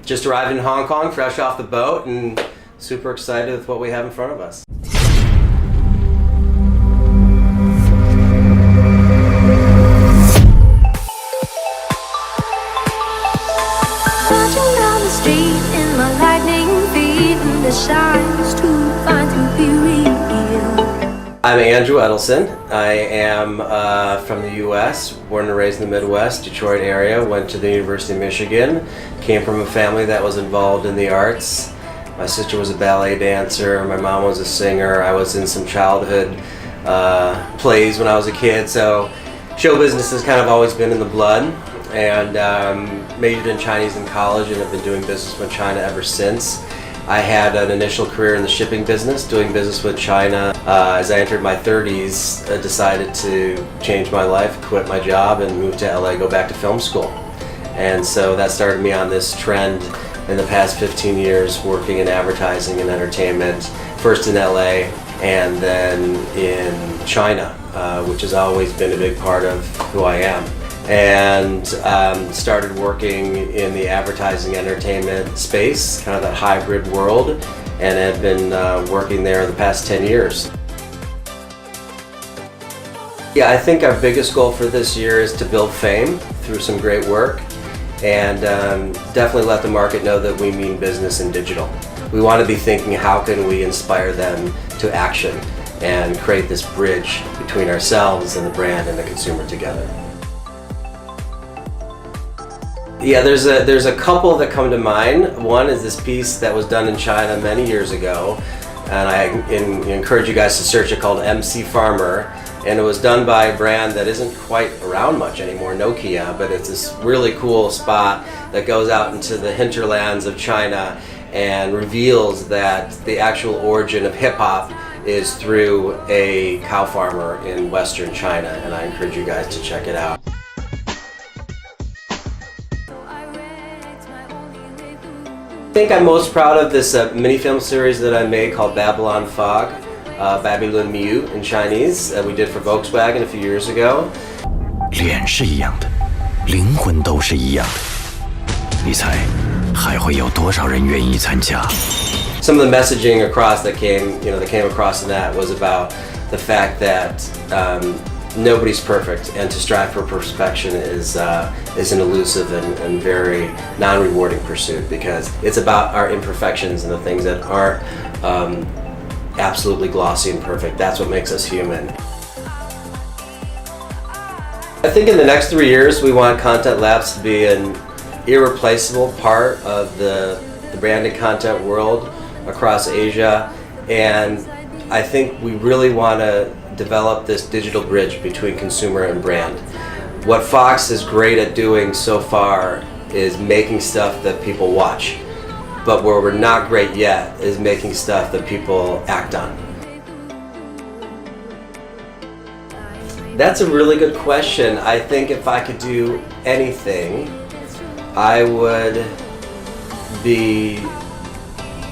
Just arrived in Hong Kong, fresh off the boat, and super excited with what we have in front of us. Marching down the street in my lightning feet, and the shines too fine to be real. I'm Andrew Edelson. I am from the U.S., born and raised in the Midwest, Detroit area, went to the University of Michigan, came from a family that was involved in the arts. My sister was a ballet dancer, my mom was a singer, I was in some childhood plays when I was a kid, so show business has kind of always been in the blood, and majored in Chinese in college and have been doing business with China ever since. I had an initial career in the shipping business, doing business with China. As I entered my 30s, I decided to change my life, quit my job, and move to LA, go back to film school. And so that started me on this trend in the past 15 years, working in advertising and entertainment, first in LA and then in China, which has always been a big part of who I am. And started working in the advertising entertainment space, kind of that hybrid world, and have been working there the past 10 years. Yeah, I think our biggest goal for this year is to build fame through some great work, and definitely let the market know that we mean business and digital. We want to be thinking, how can we inspire them to action and create this bridge between ourselves and the brand and the consumer together. Yeah, there's a couple that come to mind. One is this piece that was done in China many years ago, and I encourage you guys to search it, called MC Farmer, and it was done by a brand that isn't quite around much anymore, Nokia, but it's this really cool spot that goes out into the hinterlands of China and reveals that the actual origin of hip-hop is through a cow farmer in Western China, and I encourage you guys to check it out. I think I'm most proud of this mini-film series that I made called Babylon Fog, Babylon Miu in Chinese, we did for Volkswagen a few years ago. 脸是一样的，灵魂都是一样的。你猜还会有多少人愿意参加？ Some of the messaging across that came across in that was about the fact that nobody's perfect, and to strive for perfection is an elusive and very non-rewarding pursuit, because it's about our imperfections and the things that aren't absolutely glossy and perfect. That's what makes us human. I think in the next 3 years we want Content Labs to be an irreplaceable part of the branded content world across Asia, and I think we really want to develop this digital bridge between consumer and brand. What Fox is great at doing so far is making stuff that people watch, but where we're not great yet is making stuff that people act on. That's a really good question. I think if I could do anything, I would be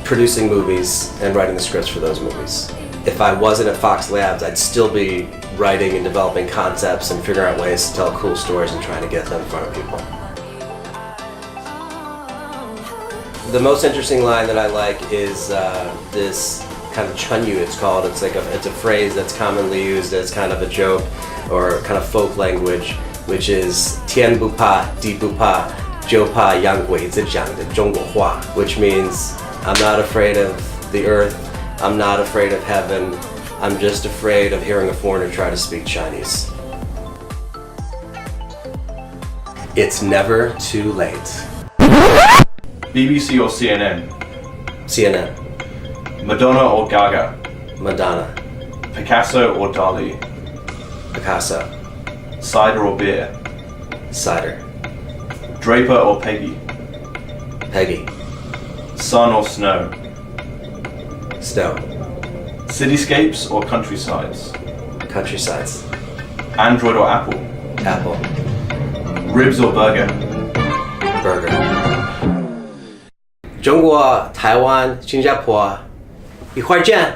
producing movies and writing the scripts for those movies. If I wasn't at Fox Labs, I'd still be writing and developing concepts and figuring out ways to tell cool stories and trying to get them in front of people. The most interesting line that I like is this kind of chunyu, it's called. It's a phrase that's commonly used as kind of a joke or kind of folk language, which is 天不怕地不怕就怕洋鬼子讲的中国话, which means I'm not afraid of the earth, I'm not afraid of heaven, I'm just afraid of hearing a foreigner try to speak Chinese. It's never too late. BBC or CNN? CNN. Madonna or Gaga? Madonna. Picasso or Dali? Picasso. Cider or beer? Cider. Draper or Peggy? Peggy. Sun or snow? Snow. Cityscapes or countrysides? Countrysides. Android or Apple? Apple. Ribs or burger? Burger. 中国、台湾、新加坡，一会儿见。